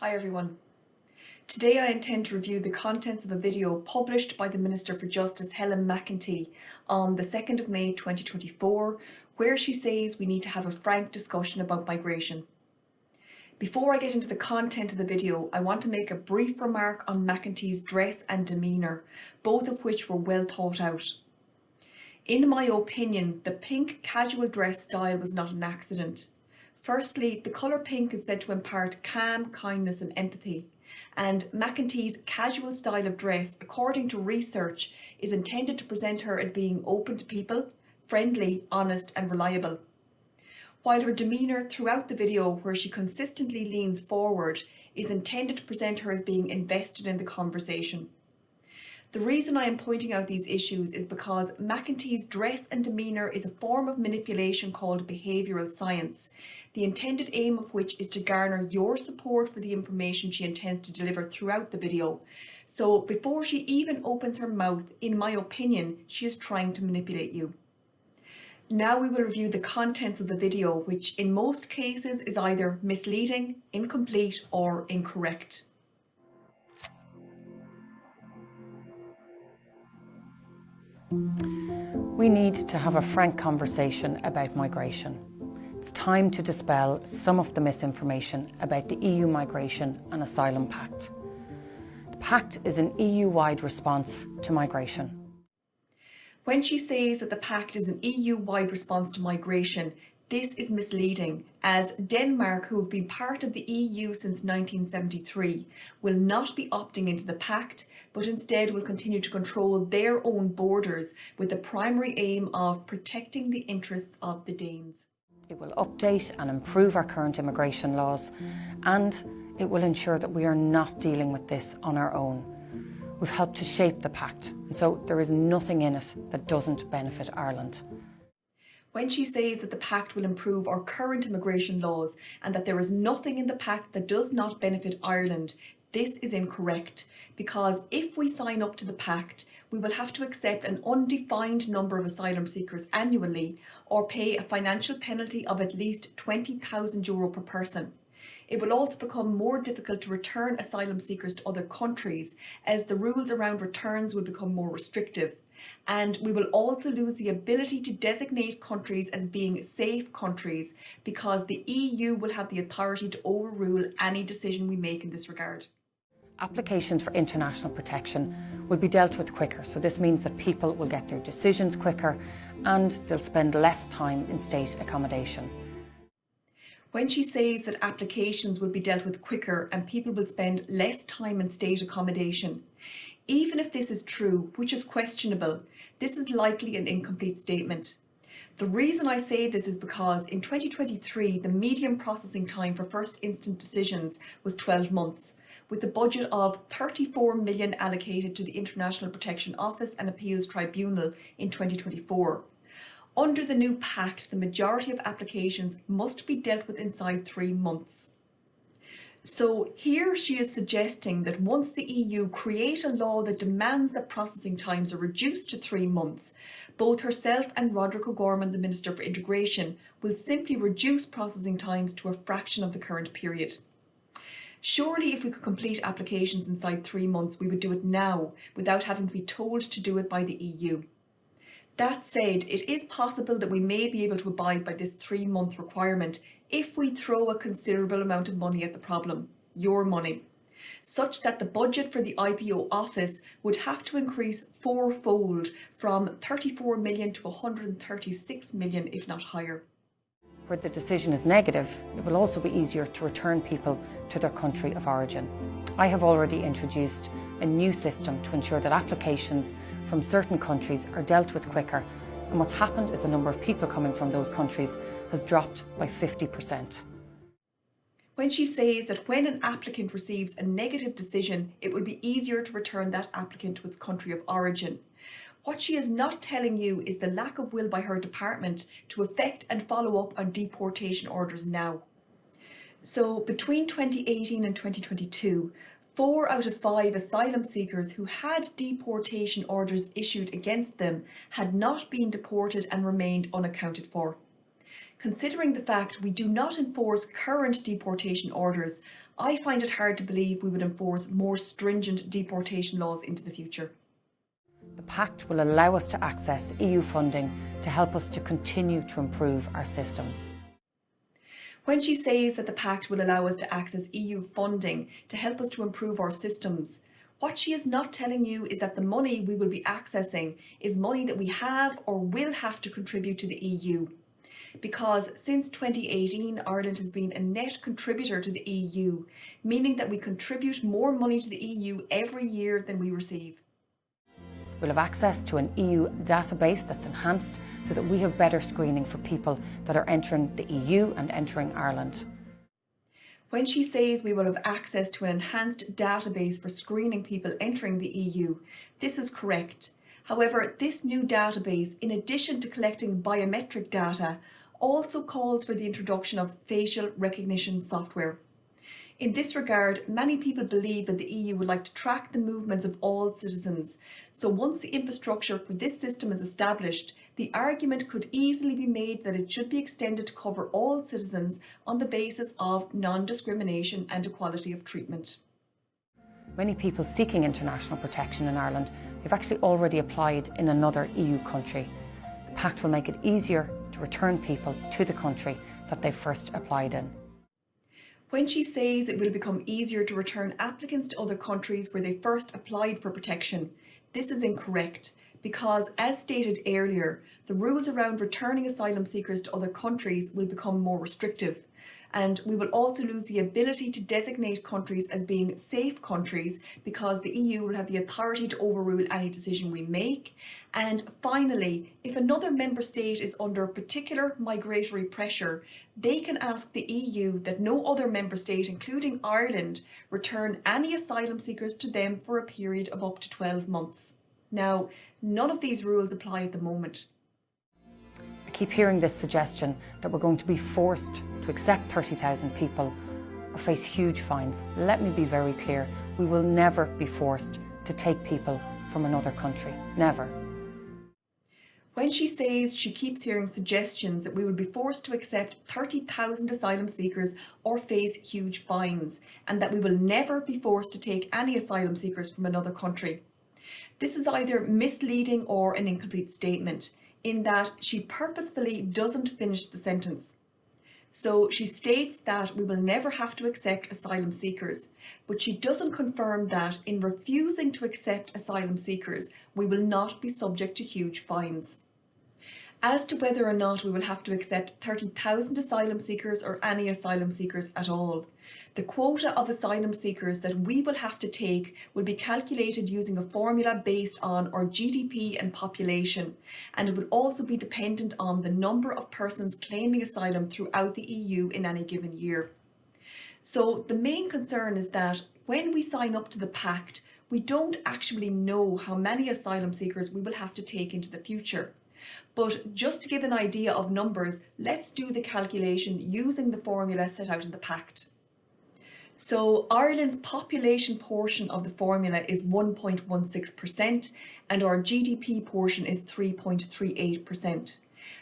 Hi everyone. Today I intend to review the contents of a video published by the Minister for Justice Helen Mcentee on the 2nd of May 2024, where she says we need to have a frank discussion about migration. Before I get into the content of the video, I want to make a brief remark on Mcentee's dress and demeanour, both of which were well thought out. In my opinion, the pink casual dress style was not an accident. Firstly, the colour pink is said to impart calm, kindness and empathy, and Mcentee's casual style of dress, according to research, is intended to present her as being open to people, friendly, honest and reliable. While her demeanour throughout the video, where she consistently leans forward, is intended to present her as being invested in the conversation. The reason I am pointing out these issues is because Mcentee's dress and demeanour is a form of manipulation called behavioural science, the intended aim of which is to garner your support for the information she intends to deliver throughout the video. So before she even opens her mouth, in my opinion, she is trying to manipulate you. Now we will review the contents of the video, which in most cases is either misleading, incomplete or incorrect. We need to have a frank conversation about migration. It's time to dispel some of the misinformation about the EU Migration and Asylum Pact. The Pact is an EU-wide response to migration. When she says that the Pact is an EU-wide response to migration, this is misleading, as Denmark, who have been part of the EU since 1973, will not be opting into the Pact, but instead will continue to control their own borders with the primary aim of protecting the interests of the Danes. It will update and improve our current immigration laws, and it will ensure that we are not dealing with this on our own. We've helped to shape the Pact, and so there is nothing in it that doesn't benefit Ireland. When she says that the Pact will improve our current immigration laws and that there is nothing in the Pact that does not benefit Ireland, this is incorrect, because if we sign up to the Pact, we will have to accept an undefined number of asylum seekers annually or pay a financial penalty of at least €20,000 per person. It will also become more difficult to return asylum seekers to other countries, as the rules around returns will become more restrictive. And we will also lose the ability to designate countries as being safe countries, because the EU will have the authority to overrule any decision we make in this regard. Applications for international protection will be dealt with quicker, so this means that people will get their decisions quicker and they'll spend less time in state accommodation. When she says that applications will be dealt with quicker and people will spend less time in state accommodation, even if this is true, which is questionable, this is likely an incomplete statement. The reason I say this is because in 2023, the median processing time for first instant decisions was 12 months, with a budget of 34 million allocated to the International Protection Office and Appeals Tribunal in 2024. Under the new Pact, the majority of applications must be dealt with inside 3 months. So here she is suggesting that once the EU create a law that demands that processing times are reduced to 3 months, both herself and Roderick O'Gorman, the Minister for Integration, will simply reduce processing times to a fraction of the current period. Surely if we could complete applications inside 3 months, we would do it now without having to be told to do it by the EU. That said, it is possible that we may be able to abide by this 3-month requirement if we throw a considerable amount of money at the problem, your money, such that the budget for the IPO office would have to increase 4-fold from 34 million to 136 million, if not higher. Where the decision is negative, it will also be easier to return people to their country of origin. I have already introduced a new system to ensure that applications from certain countries are dealt with quicker, and what's happened is the number of people coming from those countries has dropped by 50%. When she says that when an applicant receives a negative decision, it will be easier to return that applicant to its country of origin, what she is not telling you is the lack of will by her department to effect and follow up on deportation orders now. So between 2018 and 2022, 4 out of 5 asylum seekers who had deportation orders issued against them had not been deported and remained unaccounted for. Considering the fact we do not enforce current deportation orders, I find it hard to believe we would enforce more stringent deportation laws into the future. The Pact will allow us to access EU funding to help us to continue to improve our systems. When she says that the Pact will allow us to access EU funding to help us to improve our systems, what she is not telling you is that the money we will be accessing is money that we have or will have to contribute to the EU. Because since 2018, Ireland has been a net contributor to the EU, meaning that we contribute more money to the EU every year than we receive. We'll have access to an EU database that's enhanced so that we have better screening for people that are entering the EU and entering Ireland. When she says we will have access to an enhanced database for screening people entering the EU, this is correct. However, this new database, in addition to collecting biometric data, also calls for the introduction of facial recognition software. In this regard, many people believe that the EU would like to track the movements of all citizens. So once the infrastructure for this system is established, the argument could easily be made that it should be extended to cover all citizens on the basis of non-discrimination and equality of treatment. Many people seeking international protection in Ireland have actually already applied in another EU country. The Pact will make it easier to return people to the country that they first applied in. When she says it will become easier to return applicants to other countries where they first applied for protection, this is incorrect because, as stated earlier, the rules around returning asylum seekers to other countries will become more restrictive, and we will also lose the ability to designate countries as being safe countries because the EU will have the authority to overrule any decision we make. And finally, if another member state is under particular migratory pressure, they can ask the EU that no other member state, including Ireland, return any asylum seekers to them for a period of up to 12 months. Now, none of these rules apply at the moment. I keep hearing this suggestion that we're going to be forced to accept 30,000 people or face huge fines. Let me be very clear, we will never be forced to take people from another country, never. When she says she keeps hearing suggestions that we will be forced to accept 30,000 asylum seekers or face huge fines, and that we will never be forced to take any asylum seekers from another country, this is either misleading or an incomplete statement, in that she purposefully doesn't finish the sentence. So she states that we will never have to accept asylum seekers, but she doesn't confirm that in refusing to accept asylum seekers, we will not be subject to huge fines. As to whether or not we will have to accept 30,000 asylum seekers or any asylum seekers at all, the quota of asylum seekers that we will have to take will be calculated using a formula based on our GDP and population, and it will also be dependent on the number of persons claiming asylum throughout the EU in any given year. So the main concern is that when we sign up to the Pact, we don't actually know how many asylum seekers we will have to take into the future. But just to give an idea of numbers, let's do the calculation using the formula set out in the Pact. So Ireland's population portion of the formula is 1.16% and our GDP portion is 3.38%.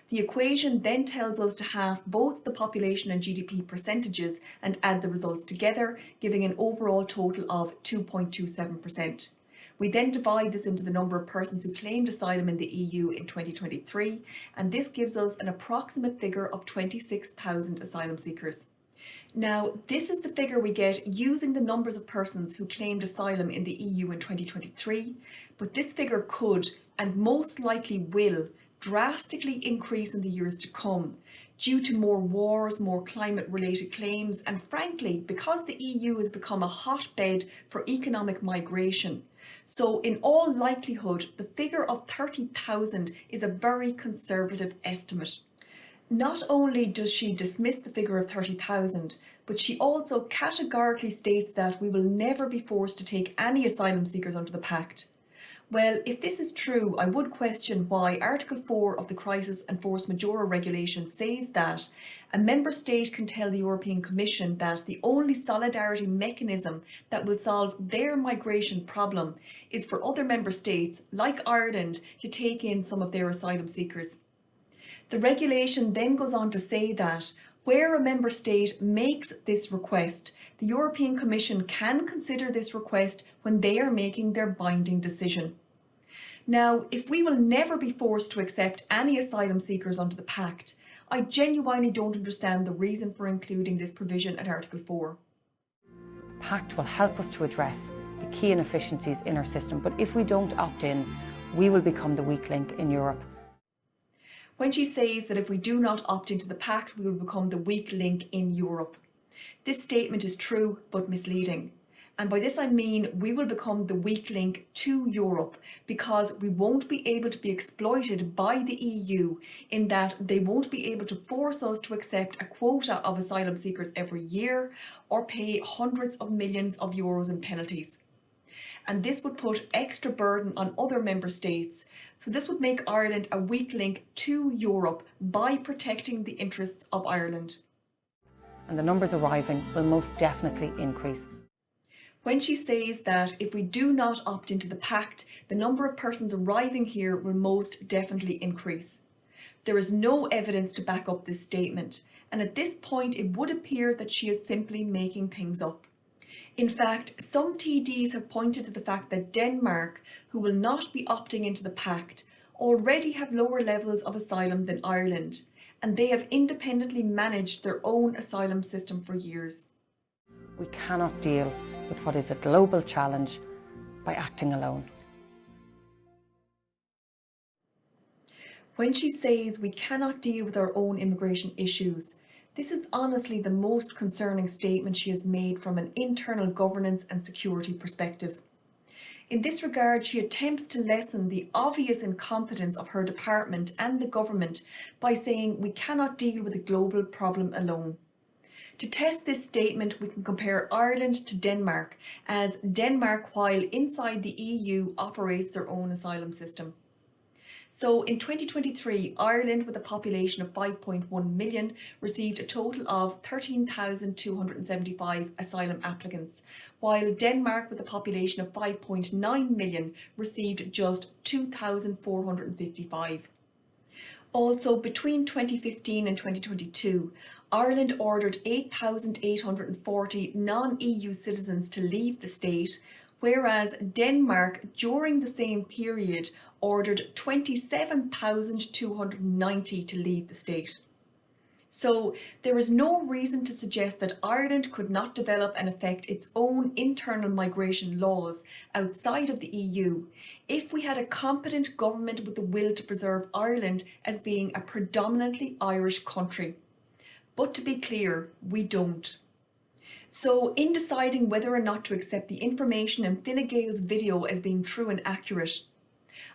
The equation then tells us to halve both the population and GDP percentages and add the results together, giving an overall total of 2.27%. We then divide this into the number of persons who claimed asylum in the EU in 2023, and this gives us an approximate figure of 26,000 asylum seekers. Now, this is the figure we get using the numbers of persons who claimed asylum in the EU in 2023, but this figure could, and most likely will, drastically increase in the years to come due to more wars, more climate-related claims, and frankly, because the EU has become a hotbed for economic migration. So in all likelihood, the figure of 30,000 is a very conservative estimate. Not only does she dismiss the figure of 30,000, but she also categorically states that we will never be forced to take any asylum seekers under the Pact. Well, if this is true, I would question why Article 4 of the Crisis and Force Majeure Regulation says that a member state can tell the European Commission that the only solidarity mechanism that will solve their migration problem is for other member states, like Ireland, to take in some of their asylum seekers. The regulation then goes on to say that Where a member state makes this request, the European Commission can consider this request when they are making their binding decision. Now, if we will never be forced to accept any asylum seekers under the Pact, I genuinely don't understand the reason for including this provision at Article 4. The Pact will help us to address the key inefficiencies in our system, but if we don't opt in, we will become the weak link in Europe. When she says that if we do not opt into the Pact, we will become the weak link in Europe. This statement is true but misleading. And by this I mean we will become the weak link to Europe because we won't be able to be exploited by the EU in that they won't be able to force us to accept a quota of asylum seekers every year or pay hundreds of millions of euros in penalties. And this would put extra burden on other member states. So this would make Ireland a weak link to Europe by protecting the interests of Ireland. And the numbers arriving will most definitely increase. When she says that if we do not opt into the Pact, the number of persons arriving here will most definitely increase. There is no evidence to back up this statement, and at this point it would appear that she is simply making things up. In fact, some TDs have pointed to the fact that Denmark, who will not be opting into the Pact, already have lower levels of asylum than Ireland, and they have independently managed their own asylum system for years. We cannot deal with what is a global challenge by acting alone. When she says we cannot deal with our own immigration issues, this is honestly the most concerning statement she has made from an internal governance and security perspective. In this regard, she attempts to lessen the obvious incompetence of her department and the government by saying we cannot deal with a global problem alone. To test this statement, we can compare Ireland to Denmark, as Denmark, while inside the EU, operates their own asylum system. So in 2023, Ireland, with a population of 5.1 million, received a total of 13,275 asylum applicants, while Denmark, with a population of 5.9 million, received just 2,455. Also, between 2015 and 2022, Ireland ordered 8,840 non-EU citizens to leave the state, whereas Denmark, during the same period, ordered 27,290 to leave the state. So there is no reason to suggest that Ireland could not develop and effect its own internal migration laws outside of the EU if we had a competent government with the will to preserve Ireland as being a predominantly Irish country. But to be clear, we don't. So in deciding whether or not to accept the information in Fine Gael's video as being true and accurate,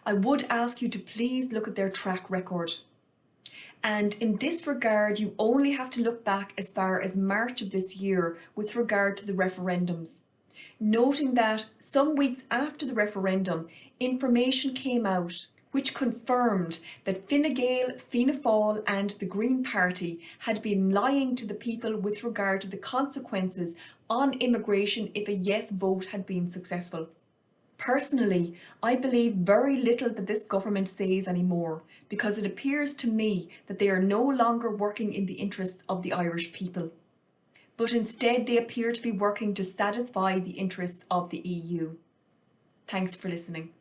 I would ask you to please look at their track record. And in this regard, you only have to look back as far as March of this year with regard to the referendums, noting that some weeks after the referendum, information came out which confirmed that Fine Gael, Fianna Fáil and the Green Party had been lying to the people with regard to the consequences on immigration if a yes vote had been successful. Personally, I believe very little that this government says anymore, because it appears to me that they are no longer working in the interests of the Irish people, but instead they appear to be working to satisfy the interests of the EU. Thanks for listening.